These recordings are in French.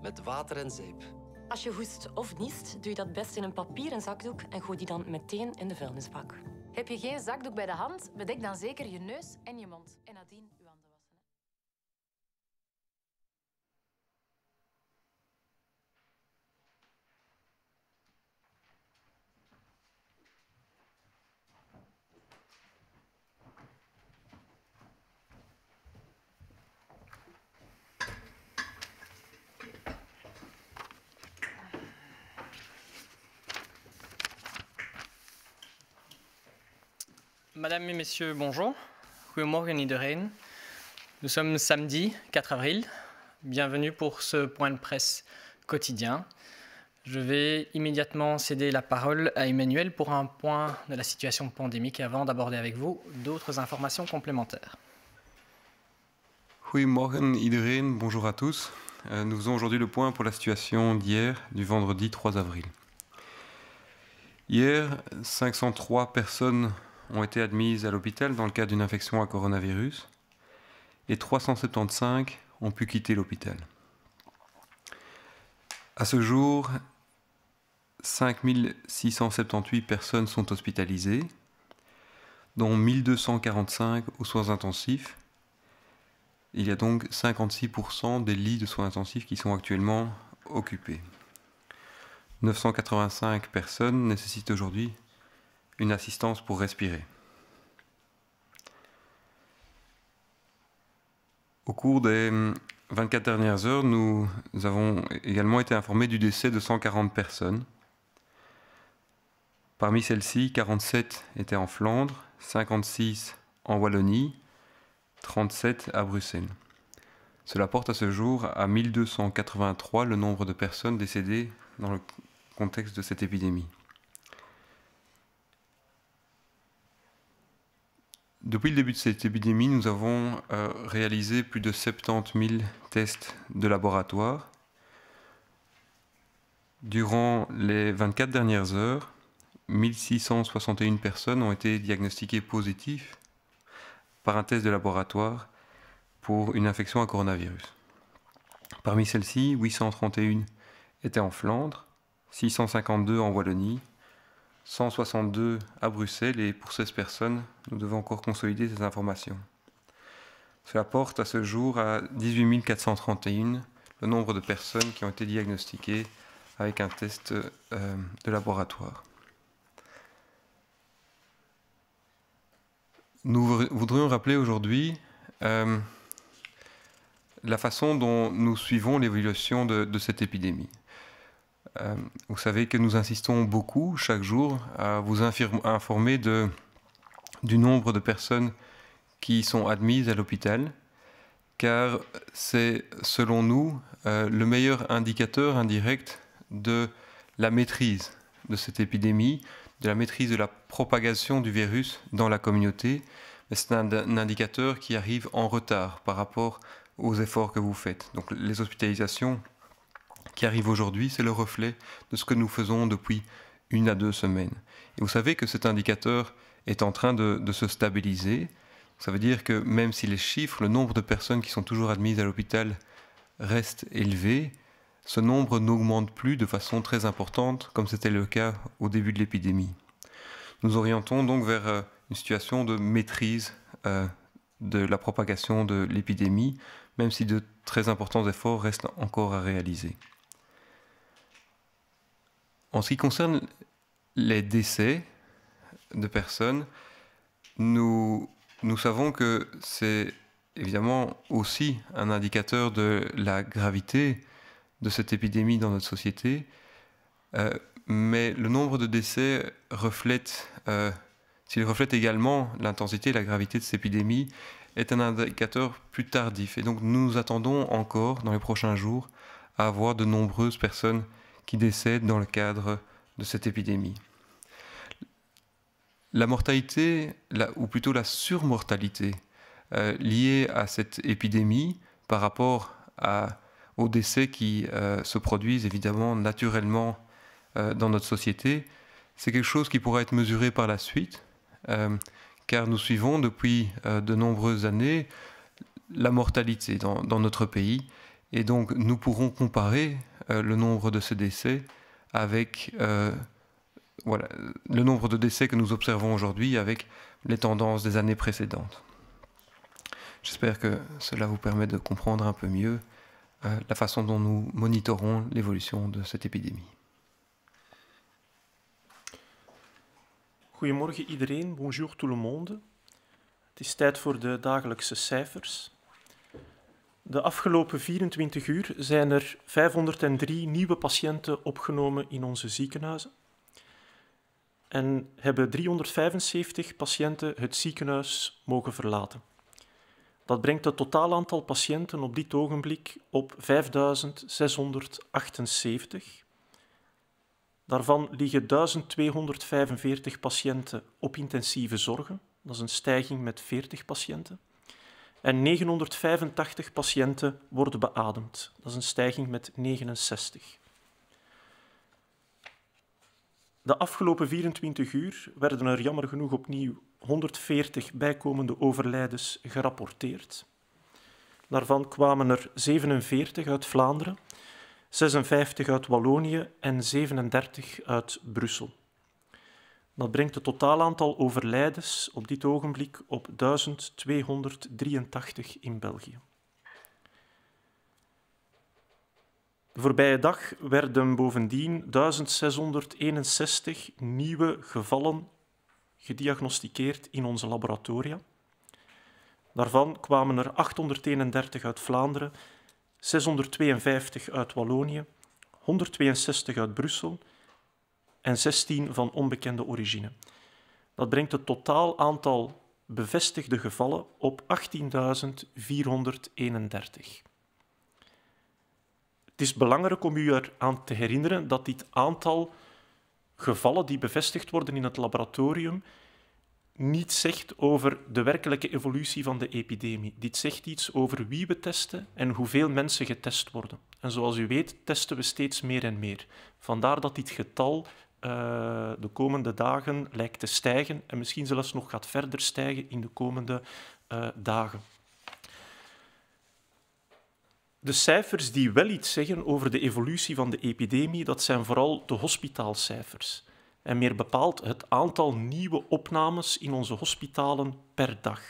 met water en zeep. Als je hoest of niest, doe je dat best in een papieren zakdoek en gooi die dan meteen in de vuilnisbak. Heb je geen zakdoek bij de hand, bedek dan zeker je neus en je mond. En nadien je handen wassen. Madame et messieurs, bonjour. Goedemorgen iedereen. Nous sommes samedi 4 avril. Bienvenue pour ce point de presse quotidien. Je vais immédiatement céder la parole à Emmanuel pour un point de la situation pandémique avant d'aborder avec vous d'autres informations complémentaires. Goedemorgen iedereen, bonjour à tous. Nous faisons aujourd'hui le point pour la situation d'hier, du vendredi 3 avril. Hier, 503 personnes ont été admises à l'hôpital dans le cadre d'une infection à coronavirus et 375 ont pu quitter l'hôpital. À ce jour, 5678 personnes sont hospitalisées, dont 1245 aux soins intensifs. Il y a donc 56% des lits de soins intensifs qui sont actuellement occupés. 985 personnes nécessitent aujourd'hui une assistance pour respirer. Au cours des 24 dernières heures, nous avons également été informés du décès de 140 personnes. Parmi celles-ci, 47 étaient en Flandre, 56 en Wallonie, 37 à Bruxelles. Cela porte à ce jour à 1283 le nombre de personnes décédées dans le contexte de cette épidémie. Depuis le début de cette épidémie, nous avons réalisé plus de 70 000 tests de laboratoire. Durant les 24 dernières heures, 1661 personnes ont été diagnostiquées positives par un test de laboratoire pour une infection à coronavirus. Parmi celles-ci, 831 étaient en Flandre, 652 en Wallonie, 162 à Bruxelles et pour 16 personnes, nous devons encore consolider ces informations. Cela porte à ce jour à 18 431 le nombre de personnes qui ont été diagnostiquées avec un test de laboratoire. Nous voudrions rappeler aujourd'hui la façon dont nous suivons l'évolution de cette épidémie. Vous savez que nous insistons beaucoup chaque jour à vous informer du nombre de personnes qui sont admises à l'hôpital, car c'est selon nous le meilleur indicateur indirect de la maîtrise de cette épidémie, de la maîtrise de la propagation du virus dans la communauté. Mais c'est un indicateur qui arrive en retard par rapport aux efforts que vous faites. Donc les hospitalisations qui arrive aujourd'hui, c'est le reflet de ce que nous faisons depuis 1 à 2 semaines. Et vous savez que cet indicateur est en train de se stabiliser. Ça veut dire que même si les chiffres, le nombre de personnes qui sont toujours admises à l'hôpital reste élevé, ce nombre n'augmente plus de façon très importante comme c'était le cas au début de l'épidémie. Nous orientons donc vers une situation de maîtrise de la propagation de l'épidémie, même si de très importants efforts restent encore à réaliser. En ce qui concerne les décès de personnes, nous savons que c'est évidemment aussi un indicateur de la gravité de cette épidémie dans notre société, mais le nombre de décès reflète, s'il reflète également l'intensité et la gravité de cette épidémie, est un indicateur plus tardif. Et donc nous nous attendons encore, dans les prochains jours, à avoir de nombreuses personnes qui décèdent dans le cadre de cette épidémie. La mortalité, ou plutôt la surmortalité liée à cette épidémie par rapport aux décès qui se produisent évidemment naturellement dans notre société, c'est quelque chose qui pourra être mesuré par la suite, car nous suivons depuis de nombreuses années la mortalité dans notre pays Et donc, nous pourrons comparer le nombre de ces décès avec voilà, le nombre de décès que nous observons aujourd'hui avec les tendances des années précédentes. J'espère que cela vous permet de comprendre un peu mieux la façon dont nous monitorons l'évolution de cette épidémie. Goedemorgen iedereen, bonjour tout le monde. Het is tijd voor de dagelijkse cijfers. De afgelopen 24 uur zijn er 503 nieuwe patiënten opgenomen in onze ziekenhuizen. En hebben 375 patiënten het ziekenhuis mogen verlaten. Dat brengt het totaal aantal patiënten op dit ogenblik op 5.678. Daarvan liggen 1245 patiënten op intensieve zorgen. Dat is een stijging met 40 patiënten. En 985 patiënten worden beademd. Dat is een stijging met 69. De afgelopen 24 uur werden er jammer genoeg opnieuw 140 bijkomende overlijdens gerapporteerd. Daarvan kwamen er 47 uit Vlaanderen, 56 uit Wallonië en 37 uit Brussel. Dat brengt het totaal aantal overlijdens op dit ogenblik op 1283 in België. De voorbije dag werden bovendien 1661 nieuwe gevallen gediagnosticeerd in onze laboratoria. Daarvan kwamen er 831 uit Vlaanderen, 652 uit Wallonië, 162 uit Brussel en 16 van onbekende origine. Dat brengt het totaal aantal bevestigde gevallen op 18.431. Het is belangrijk om u eraan te herinneren dat dit aantal gevallen die bevestigd worden in het laboratorium niet zegt over de werkelijke evolutie van de epidemie. Dit zegt iets over wie we testen en hoeveel mensen getest worden. En zoals u weet, testen we steeds meer en meer. Vandaar dat dit getal de komende dagen lijkt te stijgen en misschien zelfs nog gaat verder stijgen in de komende dagen. De cijfers die wel iets zeggen over de evolutie van de epidemie, dat zijn vooral de hospitaalcijfers. En meer bepaald het aantal nieuwe opnames in onze hospitalen per dag.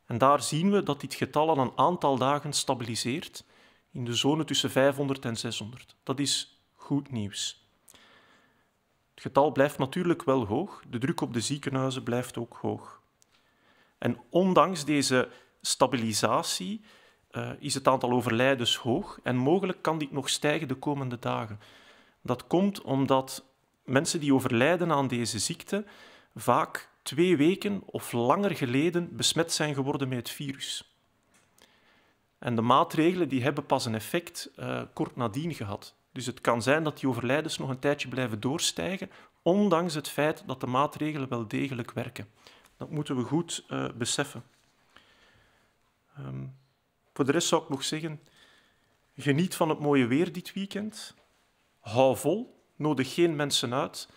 En daar zien we dat dit getal al een aantal dagen stabiliseert in de zone tussen 500 en 600. Dat is goed nieuws. Het getal blijft natuurlijk wel hoog. De druk op de ziekenhuizen blijft ook hoog. En ondanks deze stabilisatie is het aantal overlijdens hoog en mogelijk kan dit nog stijgen de komende dagen. Dat komt omdat mensen die overlijden aan deze ziekte vaak 2 weken of langer geleden besmet zijn geworden met het virus. En de maatregelen die hebben pas een effect kort nadien gehad. Dus het kan zijn dat die overlijdens nog een tijdje blijven doorstijgen, ondanks het feit dat de maatregelen wel degelijk werken. Dat moeten we goed beseffen. Voor de rest zou ik nog zeggen, geniet van het mooie weer dit weekend. Hou vol, nodig geen mensen uit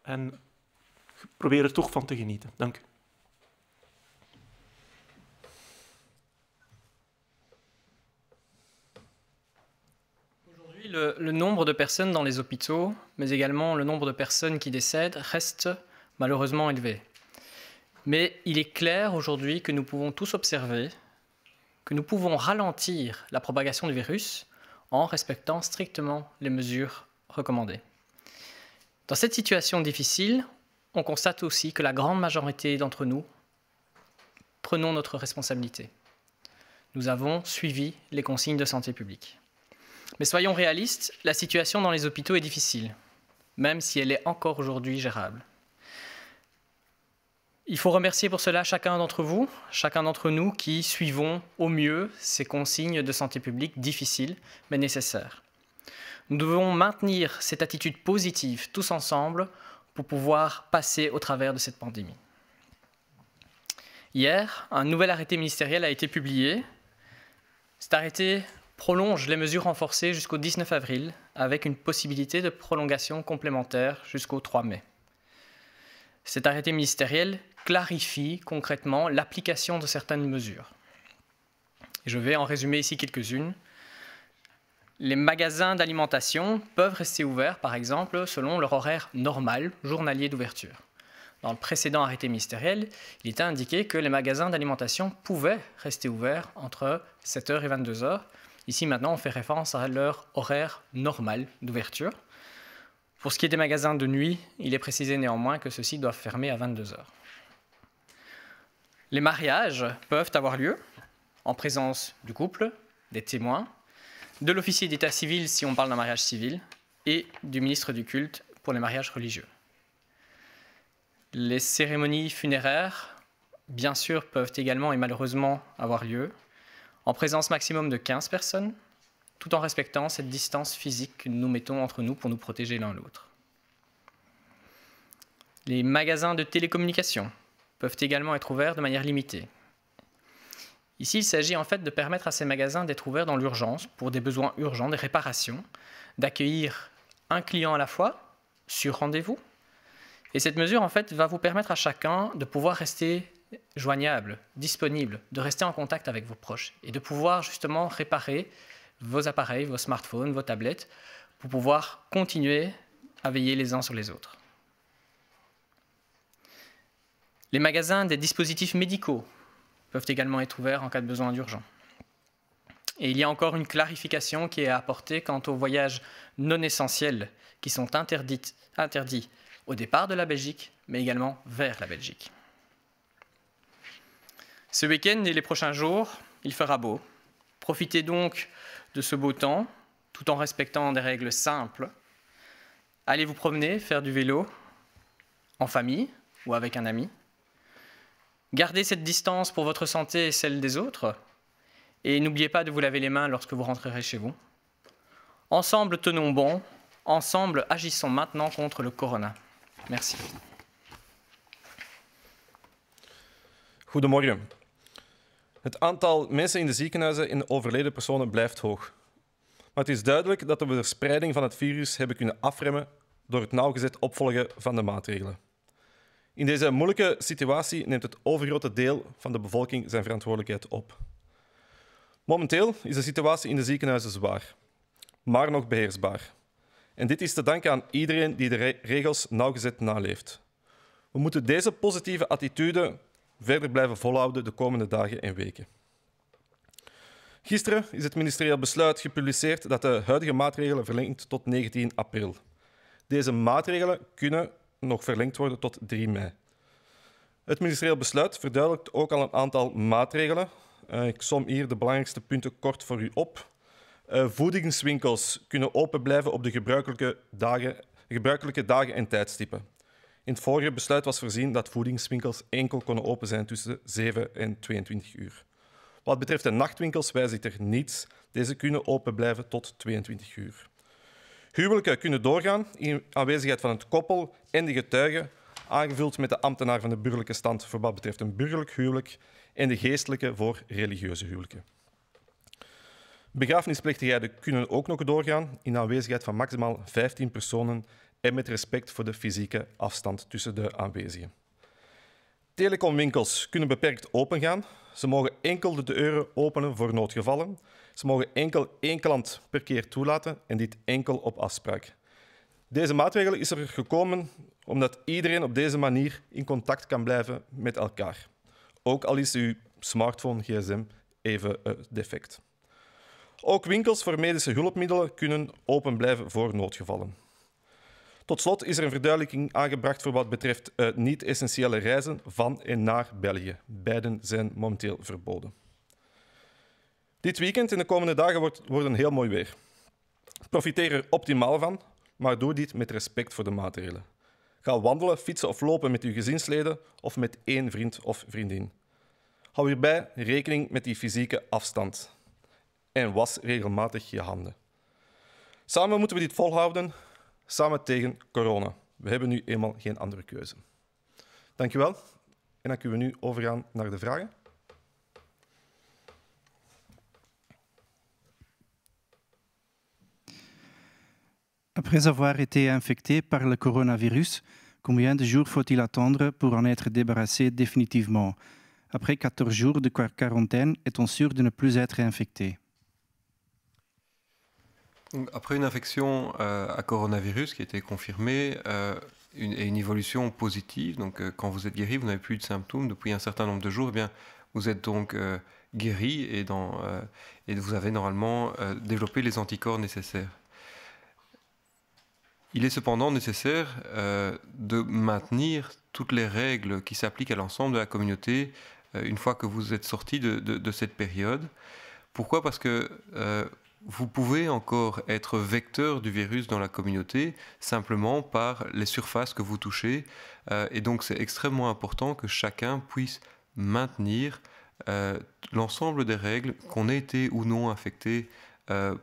en probeer er toch van te genieten. Dank u. Aujourd'hui, le nombre de personnes dans les hôpitaux, mais également le nombre de personnes qui décèdent, reste malheureusement élevé. Mais il est clair aujourd'hui que nous pouvons tous observer que nous pouvons ralentir la propagation du virus en respectant strictement les mesures recommandées. Dans cette situation difficile, on constate aussi que la grande majorité d'entre nous prenons notre responsabilité. Nous avons suivi les consignes de santé publique. Mais soyons réalistes, la situation dans les hôpitaux est difficile, même si elle est encore aujourd'hui gérable. Il faut remercier pour cela chacun d'entre vous, chacun d'entre nous qui suivons au mieux ces consignes de santé publique difficiles mais nécessaires. Nous devons maintenir cette attitude positive tous ensemble pour pouvoir passer au travers de cette pandémie. Hier, un nouvel arrêté ministériel a été publié. Cet arrêté prolonge les mesures renforcées jusqu'au 19 avril avec une possibilité de prolongation complémentaire jusqu'au 3 mai. Cet arrêté ministériel clarifie concrètement l'application de certaines mesures. Et je vais en résumer ici quelques-unes. Les magasins d'alimentation peuvent rester ouverts, par exemple, selon leur horaire normal, journalier d'ouverture. Dans le précédent arrêté ministériel, il était indiqué que les magasins d'alimentation pouvaient rester ouverts entre 7h et 22h. Ici, maintenant, on fait référence à leur horaire normal d'ouverture. Pour ce qui est des magasins de nuit, il est précisé néanmoins que ceux-ci doivent fermer à 22h. Les mariages peuvent avoir lieu en présence du couple, des témoins, de l'officier d'état civil si on parle d'un mariage civil et du ministre du culte pour les mariages religieux. Les cérémonies funéraires, bien sûr, peuvent également et malheureusement avoir lieu en présence maximum de 15 personnes, tout en respectant cette distance physique que nous mettons entre nous pour nous protéger l'un l'autre. Les magasins de télécommunications peuvent également être ouverts de manière limitée. Ici, il s'agit en fait de permettre à ces magasins d'être ouverts dans l'urgence pour des besoins urgents, des réparations, d'accueillir un client à la fois sur rendez-vous. Et cette mesure en fait va vous permettre à chacun de pouvoir rester joignable, disponible, de rester en contact avec vos proches et de pouvoir justement réparer vos appareils, vos smartphones, vos tablettes pour pouvoir continuer à veiller les uns sur les autres. Les magasins des dispositifs médicaux peuvent également être ouverts en cas de besoin d'urgence. Et il y a encore une clarification qui est à apporter quant aux voyages non essentiels qui sont interdits au départ de la Belgique, mais également vers la Belgique. Ce week-end et les prochains jours, il fera beau. Profitez donc de ce beau temps, tout en respectant des règles simples. Allez vous promener, faire du vélo, en famille ou avec un ami. Gardez cette distance pour votre santé et celle des autres. Et n'oubliez pas de vous laver les mains lorsque vous rentrerez chez vous. Ensemble, tenons bon. Ensemble, agissons maintenant contre le corona. Merci. Goedemorgen. Het aantal mensen in de ziekenhuizen en overleden personen blijft hoog. Maar het is duidelijk dat we de verspreiding van het virus hebben kunnen afremmen door het nauwgezet opvolgen van de maatregelen. In deze moeilijke situatie neemt het overgrote deel van de bevolking zijn verantwoordelijkheid op. Momenteel is de situatie in de ziekenhuizen zwaar, maar nog beheersbaar. En dit is te danken aan iedereen die de regels nauwgezet naleeft. We moeten deze positieve attitude verder blijven volhouden de komende dagen en weken. Gisteren is het ministerieel besluit gepubliceerd dat de huidige maatregelen verlengd tot 19 april. Deze maatregelen kunnen nog verlengd worden tot 3 mei. Het ministerieel besluit verduidelijkt ook al een aantal maatregelen. Ik som hier de belangrijkste punten kort voor u op. Voedingswinkels kunnen open blijven op de gebruikelijke dagen en tijdstippen. In het vorige besluit was voorzien dat voedingswinkels enkel konden open zijn tussen 7 en 22 uur. Wat betreft de nachtwinkels wijzigt er niets. Deze kunnen open blijven tot 22 uur. Huwelijken kunnen doorgaan in aanwezigheid van het koppel en de getuigen, aangevuld met de ambtenaar van de burgerlijke stand voor wat betreft een burgerlijk huwelijk en de geestelijke voor religieuze huwelijken. Begrafenisplechtigheden kunnen ook nog doorgaan in aanwezigheid van maximaal 15 personen en met respect voor de fysieke afstand tussen de aanwezigen. Telecomwinkels kunnen beperkt opengaan. Ze mogen enkel de deuren openen voor noodgevallen. Ze mogen enkel 1 klant per keer toelaten en dit enkel op afspraak. Deze maatregel is er gekomen omdat iedereen op deze manier in contact kan blijven met elkaar. Ook al is uw smartphone, gsm, even defect. Ook winkels voor medische hulpmiddelen kunnen open blijven voor noodgevallen. Tot slot is er een verduidelijking aangebracht voor wat betreft niet-essentiële reizen van en naar België. Beiden zijn momenteel verboden. Dit weekend en de komende dagen wordt een heel mooi weer. Profiteer er optimaal van, maar doe dit met respect voor de maatregelen. Ga wandelen, fietsen of lopen met uw gezinsleden of met 1 vriend of vriendin. Hou hierbij rekening met die fysieke afstand. En was regelmatig je handen. Samen moeten we dit volhouden, samen tegen corona. We hebben nu eenmaal geen andere keuze. Dank u wel. En dan kunnen we nu overgaan naar de vragen. Après avoir été infecté par le coronavirus, combien de jours faut-il attendre pour en être débarrassé définitivement? Après 14 jours de quarantaine, est-on sûr de ne plus être infecté? Après une infection à coronavirus qui a été confirmée et une évolution positive, donc quand vous êtes guéri, vous n'avez plus de symptômes depuis un certain nombre de jours, eh bien, vous êtes donc guéri et vous avez normalement développé les anticorps nécessaires. Il est cependant nécessaire de maintenir toutes les règles qui s'appliquent à l'ensemble de la communauté une fois que vous êtes sorti de cette période. Pourquoi ? Parce que vous pouvez encore être vecteur du virus dans la communauté simplement par les surfaces que vous touchez. Et donc c'est extrêmement important que chacun puisse maintenir l'ensemble des règles, qu'on ait été ou non infecté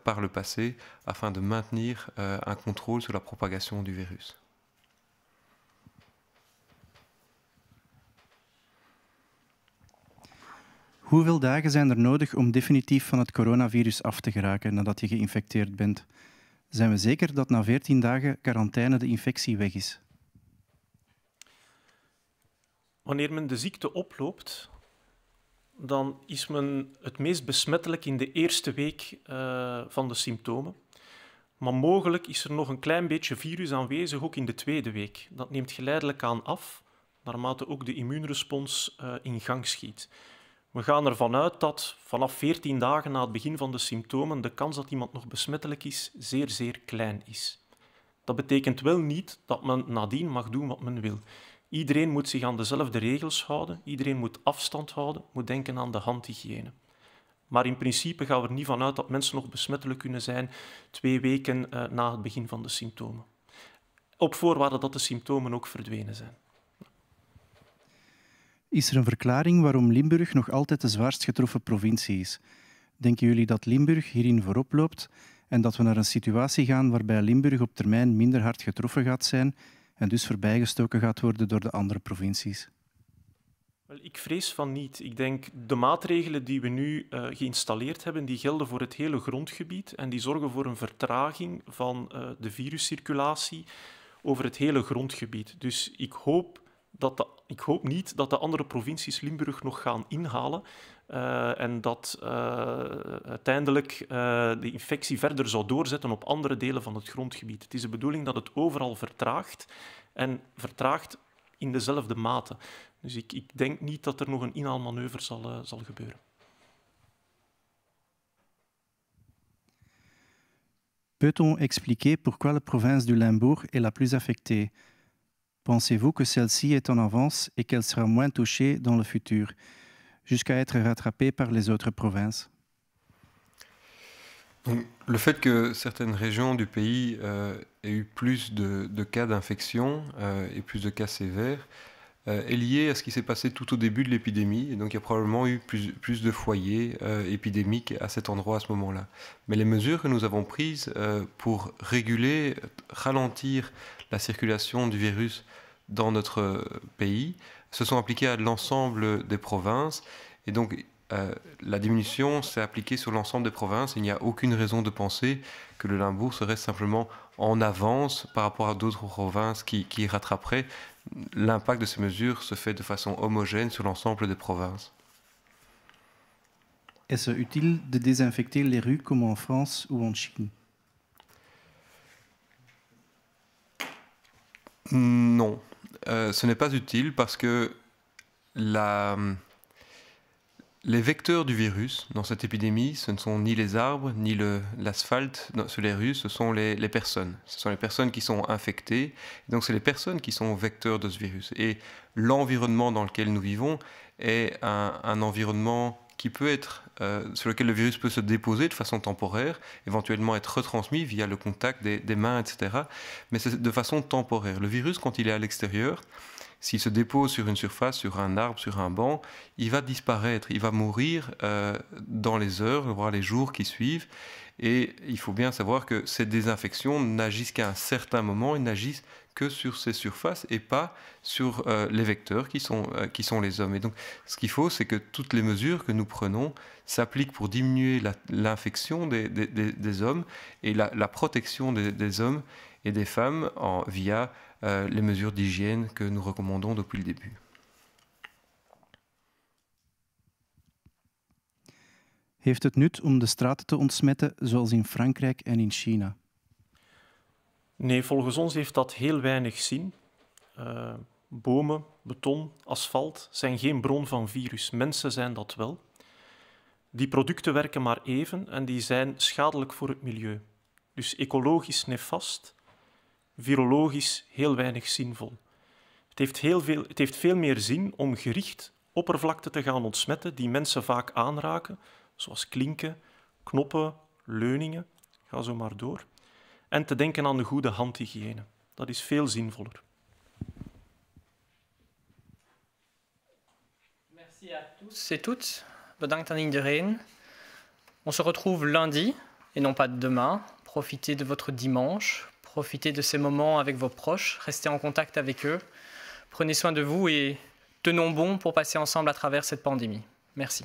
par le passé, afin de maintenir un contrôle sur la propagation du virus. Hoeveel dagen zijn er nodig om definitief van het coronavirus af te geraken nadat je geïnfecteerd bent? Zijn we zeker dat na 14 dagen quarantaine de infectie weg is? Wanneer men de ziekte oploopt, dan is men het meest besmettelijk in de eerste week van de symptomen. Maar mogelijk is er nog een klein beetje virus aanwezig ook in de tweede week. Dat neemt geleidelijk aan af, naarmate ook de immuunrespons in gang schiet. We gaan ervan uit dat vanaf 14 dagen na het begin van de symptomen de kans dat iemand nog besmettelijk is zeer, zeer klein is. Dat betekent wel niet dat men nadien mag doen wat men wil. Iedereen moet zich aan dezelfde regels houden, iedereen moet afstand houden, moet denken aan de handhygiëne. Maar in principe gaan we er niet van uit dat mensen nog besmettelijk kunnen zijn 2 weken na het begin van de symptomen. Op voorwaarde dat de symptomen ook verdwenen zijn. Is er een verklaring waarom Limburg nog altijd de zwaarst getroffen provincie is? Denken jullie dat Limburg hierin voorop loopt en dat we naar een situatie gaan waarbij Limburg op termijn minder hard getroffen gaat zijn en dus voorbijgestoken gaat worden door de andere provincies? Wel, ik vrees van niet. Ik denk de maatregelen die we nu geïnstalleerd hebben, die gelden voor het hele grondgebied en die zorgen voor een vertraging van de viruscirculatie over het hele grondgebied. Dus ik hoop niet dat de andere provincies Limburg nog gaan inhalen en dat uiteindelijk de infectie verder zou doorzetten op andere delen van het grondgebied. Het is de bedoeling dat het overal vertraagt en vertraagt in dezelfde mate. Dus ik denk niet dat er nog een inhaalmanoeuvre zal gebeuren. Peut-on expliquer pourquoi la province du Limbourg est la plus affectée? Pensez-vous que celle-ci est en avance et qu'elle sera moins touchée dans le futur, jusqu'à être rattrapée par les autres provinces? Donc, le fait que certaines régions du pays aient eu plus de cas d'infection et plus de cas sévères est lié à ce qui s'est passé tout au début de l'épidémie. Et donc il y a probablement eu plus de foyers épidémiques à cet endroit à ce moment-là. Mais les mesures que nous avons prises pour réguler, ralentir la circulation du virus dans notre pays se sont appliquées à l'ensemble des provinces. Et donc la diminution s'est appliquée sur l'ensemble des provinces. Il n'y a aucune raison de penser que le Limbourg serait simplement en avance par rapport à d'autres provinces qui rattraperaient. L'impact de ces mesures se fait de façon homogène sur l'ensemble des provinces. Est-ce utile de désinfecter les rues comme en France ou en Chine? Non, ce n'est pas utile parce que les vecteurs du virus dans cette épidémie, ce ne sont ni les arbres, ni l'asphalte sur les rues, ce sont les personnes. Ce sont les personnes qui sont infectées. Donc c'est les personnes qui sont vecteurs de ce virus. Et l'environnement dans lequel nous vivons est un environnement qui peut être, sur lequel le virus peut se déposer de façon temporaire, éventuellement être retransmis via le contact des mains, etc. Mais c'est de façon temporaire. Le virus, quand il est à l'extérieur, s'il se dépose sur une surface, sur un arbre, sur un banc, il va disparaître, il va mourir dans les heures, voire les jours qui suivent. Et il faut bien savoir que ces désinfections n'agissent qu'à un certain moment, ils n'agissent que sur ces surfaces et pas sur les vecteurs qui sont les hommes. Et donc, ce qu'il faut, c'est que toutes les mesures que nous prenons s'appliquent pour diminuer l'infection des hommes et la protection des hommes et des femmes via les mesures d'hygiène que nous recommandons depuis le début. Heeft het nut om de straten te ontsmetten, zoals in Frankrijk en in China? Nee, volgens ons heeft dat heel weinig zin. Bomen, beton, asfalt zijn geen bron van virus. Mensen zijn dat wel. Die producten werken maar even en die zijn schadelijk voor het milieu. Dus ecologisch nefast, virologisch heel weinig zinvol. Het heeft veel meer zin om gericht oppervlakten te gaan ontsmetten die mensen vaak aanraken, zoals klinken, knoppen, leuningen, ga zo maar door. En te denken aan de goede handhygiëne. Dat is veel zinvoller. Merci à tous et toutes. Bedankt aan iedereen. On se retrouve lundi et non pas demain. Profitez de votre dimanche. Profitez de ces moments avec vos proches. Restez en contact avec eux. Prenez soin de vous et tenons bon pour passer ensemble à travers cette pandémie. Merci.